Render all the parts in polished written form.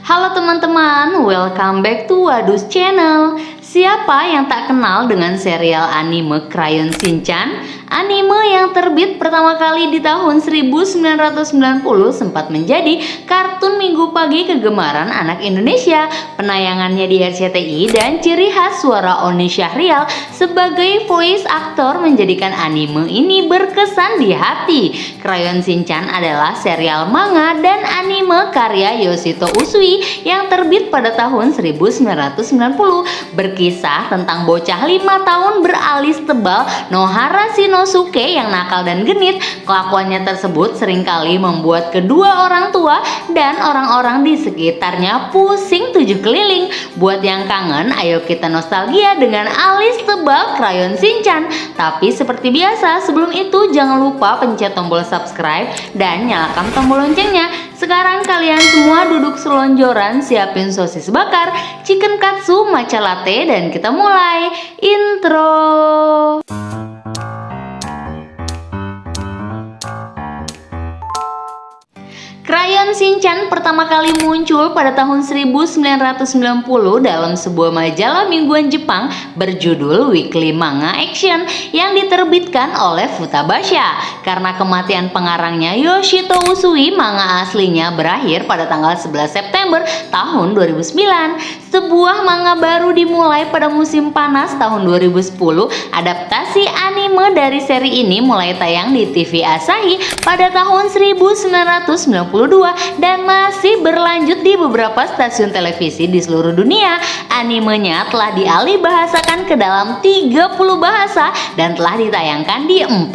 Halo teman-teman, welcome back to Wadus Channel. Siapa yang tak kenal dengan serial anime Crayon Shinchan? Anime yang terbit pertama kali di tahun 1990 sempat menjadi kartun minggu pagi kegemaran anak Indonesia. Penayangannya di RCTI dan ciri khas suara Oni Syahrial sebagai voice actor menjadikan anime ini berkesan di hati. Crayon Shinchan adalah serial manga dan anime karya Yoshito Usui yang terbit pada tahun 1990, berkisah tentang bocah 5 tahun beralis tebal Nohara Shinosuke yang nakal dan genit. Kelakuannya tersebut seringkali membuat kedua orang tua dan orang-orang di sekitarnya pusing 7 keliling. Buat yang kangen, ayo kita nostalgia dengan alis tebal Crayon Shinchan. Tapi seperti biasa, sebelum itu jangan lupa pencet tombol subscribe dan nyalakan tombol loncengnya. Sekarang kalian semua duduk selonjoran, siapin sosis bakar, chicken katsu, matcha latte, dan kita mulai intro. Crayon Shinchan pertama kali muncul pada tahun 1990 dalam sebuah majalah mingguan Jepang berjudul Weekly Manga Action yang diterbitkan oleh Futabasha. Karena kematian pengarangnya Yoshito Usui, manga aslinya berakhir pada tanggal 11 September tahun 2009. Sebuah manga baru dimulai pada musim panas tahun 2010. Adaptasi anime dari seri ini mulai tayang di TV Asahi pada tahun 1992 dan masih berlanjut di beberapa stasiun televisi di seluruh dunia. Animenya telah dialih bahasakan ke dalam 30 bahasa dan telah ditayangkan di 45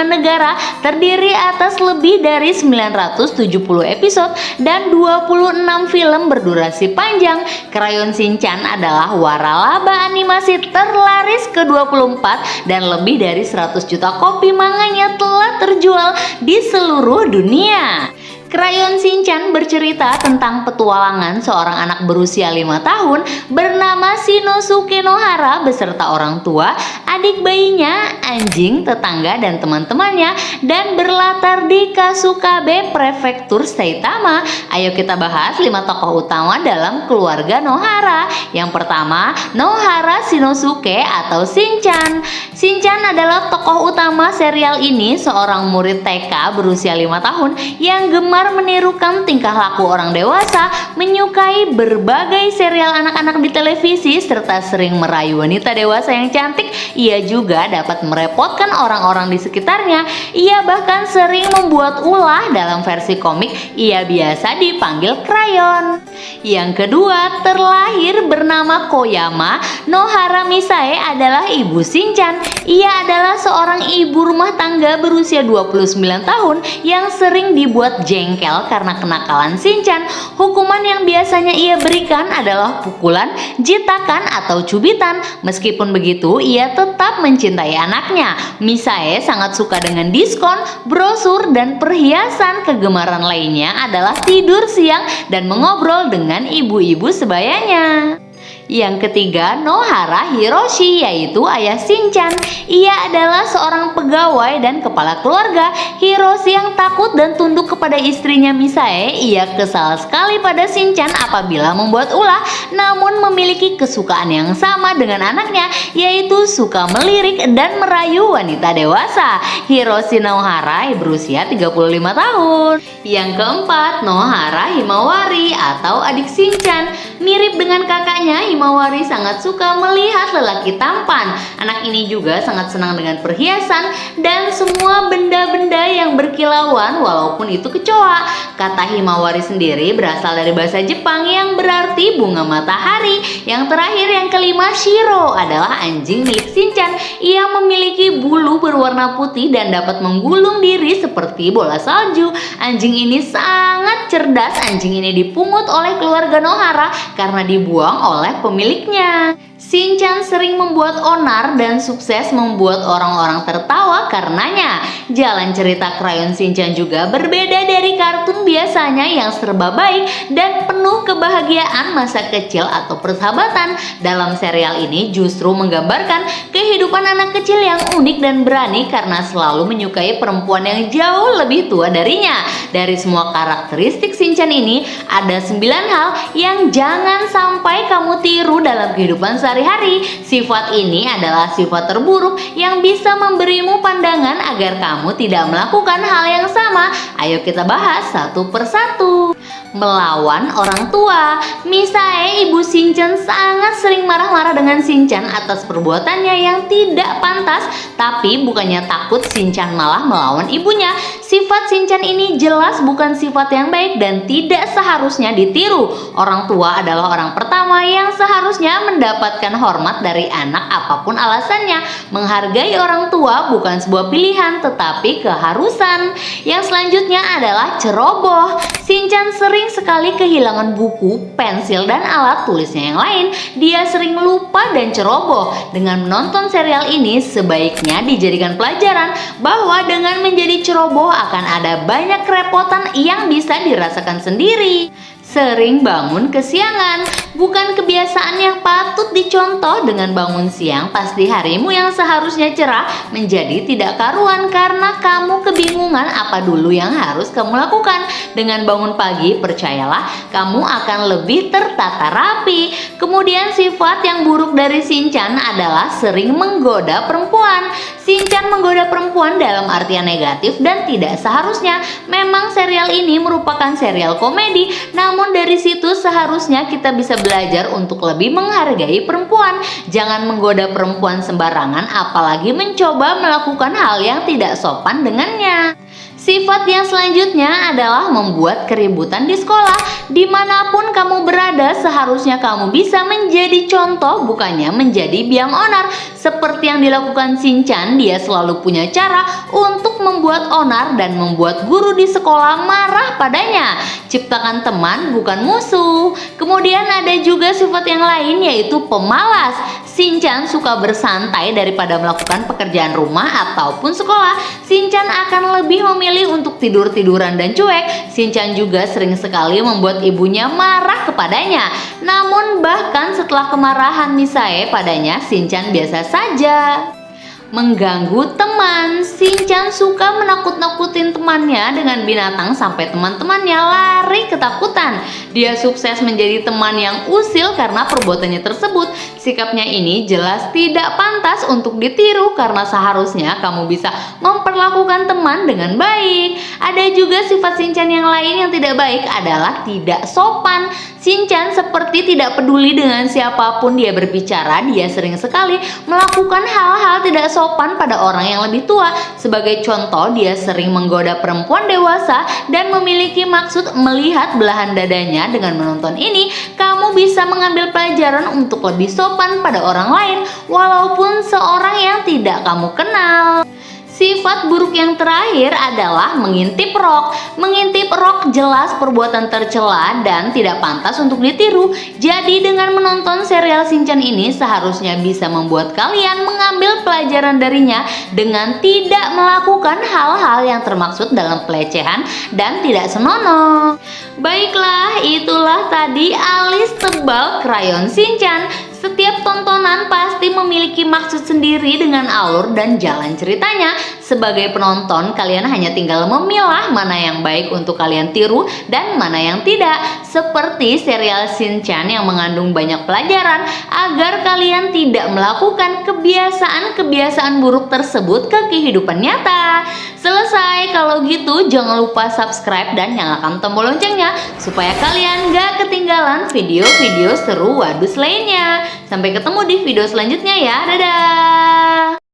negara, terdiri atas lebih dari 970 episode dan 26 film berdurasi panjang. Crayon Shinchan adalah waralaba animasi terlaris ke-24 dan lebih dari 100 juta kopi manganya telah terjual di seluruh dunia. Crayon Shinchan bercerita tentang petualangan seorang anak berusia 5 tahun bernama Shinosuke Nohara beserta orang tua, adik bayinya, anjing, tetangga, dan teman-temannya, dan berlatar di Kasukabe, Prefektur Saitama. Ayo kita bahas 5 tokoh utama dalam keluarga Nohara. Yang pertama, Nohara Shinosuke atau Shinchan. Shinchan adalah tokoh utama serial ini, seorang murid TK berusia 5 tahun yang gemar menirukan tingkah laku orang dewasa, menyukai berbagai serial anak-anak di televisi, serta sering merayu wanita dewasa yang cantik. Ia juga dapat merepotkan orang-orang di sekitarnya. Ia bahkan sering membuat ulah dalam versi komik. Ia biasa dipanggil Crayon. Yang kedua, terlahir bernama Koyama. Nohara Misae adalah ibu Shinchan. Ia adalah seorang ibu rumah tangga berusia 29 tahun yang sering dibuat jengkel karena kenakalan Shinchan. Hukuman yang biasanya ia berikan adalah pukulan, jitakan, atau cubitan. Meskipun begitu, ia tetap mencintai anaknya. Misae sangat suka dengan diskon, brosur, dan perhiasan. Kegemaran lainnya adalah tidur siang dan mengobrol dengan ibu-ibu sebayanya. Yang ketiga, Nohara Hiroshi, yaitu ayah Shinchan. Ia adalah seorang pegawai dan kepala keluarga. Hiroshi yang takut dan tunduk kepada istrinya Misae. Ia kesal sekali pada Shinchan apabila membuat ulah, namun memiliki kesukaan yang sama dengan anaknya, yaitu suka melirik dan merayu wanita dewasa. Hiroshi Nohara berusia 35 tahun. Yang keempat, Nohara Himawari atau adik Shinchan. Mirip dengan kakaknya, Himawari sangat suka melihat lelaki tampan. Anak ini juga sangat senang dengan perhiasan dan semua benda-benda yang berkilauan walaupun itu kecoa. Kata Himawari sendiri berasal dari bahasa Jepang yang berarti bunga matahari. Yang terakhir, yang kelima, Shiro adalah anjing milik Shinchan. Ia memiliki bulu berwarna putih dan dapat menggulung diri seperti bola salju. Anjing ini sangat cerdas. Anjing ini dipungut oleh keluarga Nohara karena dibuang oleh pemiliknya. Shinchan sering membuat onar dan sukses membuat orang-orang tertawa karenanya. Jalan cerita Krayon Shinchan juga berbeda dari kartun biasanya yang serba baik dan penuh kebahagiaan masa kecil atau persahabatan. Dalam serial ini justru menggambarkan kehidupan anak kecil yang unik dan berani karena selalu menyukai perempuan yang jauh lebih tua darinya. Dari semua karakteristik Shinchan ini, ada 9 hal yang jangan sampai kamu tiru dalam kehidupan sehari-hari. Sifat ini adalah sifat terburuk yang bisa memberimu pandangan agar kamu tidak melakukan hal yang sama. Ayo kita bahas satu persatu. Melawan orang tua. Misae, ibu Shinchan, sangat sering marah-marah dengan Shinchan atas perbuatannya yang tidak pantas, tapi bukannya takut, Shinchan malah melawan ibunya. Sifat Shinchan ini jelas bukan sifat yang baik dan tidak seharusnya ditiru. Orang tua adalah orang pertama yang seharusnya mendapatkan hormat dari anak apapun alasannya. Menghargai orang tua bukan sebuah pilihan tetapi keharusan. Yang selanjutnya adalah ceroboh. Shinchan sering sekali kehilangan buku, pensil, dan alat tulisnya yang lain. Dia sering lupa dan ceroboh. Dengan menonton serial ini sebaiknya dijadikan pelajaran bahwa dengan menjadi ceroboh akan ada banyak kerepotan yang bisa dirasakan sendiri. Sering bangun kesiangan bukan kebiasaan yang patut dicontoh. Dengan bangun siang pasti harimu yang seharusnya cerah menjadi tidak karuan karena kamu kebingungan apa dulu yang harus kamu lakukan. Dengan bangun pagi, percayalah kamu akan lebih tertata rapi. Kemudian sifat yang buruk dari Shinchan adalah sering menggoda perempuan. Shinchan menggoda perempuan dalam artian negatif dan tidak seharusnya. Memang serial ini merupakan serial komedi, namun dari situ seharusnya kita bisa belajar untuk lebih menghargai perempuan. Jangan menggoda perempuan sembarangan, apalagi mencoba melakukan hal yang tidak sopan dengannya. Sifat yang selanjutnya adalah membuat keributan di sekolah. Dimanapun kamu berada, seharusnya kamu bisa menjadi contoh, bukannya menjadi biang onar. Seperti yang dilakukan Shinchan, dia selalu punya cara untuk membuat onar dan membuat guru di sekolah marah padanya. Ciptakan teman, bukan musuh. Kemudian ada juga sifat yang lain, yaitu pemalas. Shinchan suka bersantai daripada melakukan pekerjaan rumah ataupun sekolah. Shinchan akan lebih memilih untuk tidur-tiduran dan cuek. Shinchan juga sering sekali membuat ibunya marah kepadanya. Namun bahkan setelah kemarahan Misae padanya, Shinchan biasa saja. Mengganggu teman. Shinchan suka menakut-nakutin temannya dengan binatang sampai teman-temannya lari ketakutan. Dia sukses menjadi teman yang usil karena perbuatannya tersebut. Sikapnya ini jelas tidak pantas untuk ditiru karena seharusnya kamu bisa memperlakukan teman dengan baik. Ada juga sifat Shinchan yang lain yang tidak baik adalah tidak sopan. Shinchan seperti tidak peduli dengan siapapun dia berbicara. Dia sering sekali melakukan hal-hal tidak sopan pada orang yang lebih tua. Sebagai contoh, dia sering menggoda perempuan dewasa dan memiliki maksud melihat belahan dadanya. Dengan menonton ini, kamu bisa mengambil pelajaran untuk lebih sopan pada orang lain, walaupun seorang yang tidak kamu kenal. Sifat buruk yang terakhir adalah mengintip rok. Mengintip rok jelas perbuatan tercela dan tidak pantas untuk ditiru. Jadi dengan menonton serial Shinchan ini seharusnya bisa membuat kalian mengambil pelajaran darinya dengan tidak melakukan hal-hal yang termaksud dalam pelecehan dan tidak senonoh. Baiklah, itulah tadi alis tebal Krayon Shinchan. Setiap tontonan pasti memiliki maksud sendiri dengan alur dan jalan ceritanya. Sebagai penonton, kalian hanya tinggal memilah mana yang baik untuk kalian tiru dan mana yang tidak. Seperti serial Shinchan yang mengandung banyak pelajaran agar kalian tidak melakukan kebiasaan-kebiasaan buruk tersebut ke kehidupan nyata. Selesai. Kalau gitu jangan lupa subscribe dan nyalakan tombol loncengnya supaya kalian gak ketinggalan video-video seru Wadus lainnya. Sampai ketemu di video selanjutnya ya. Dadah.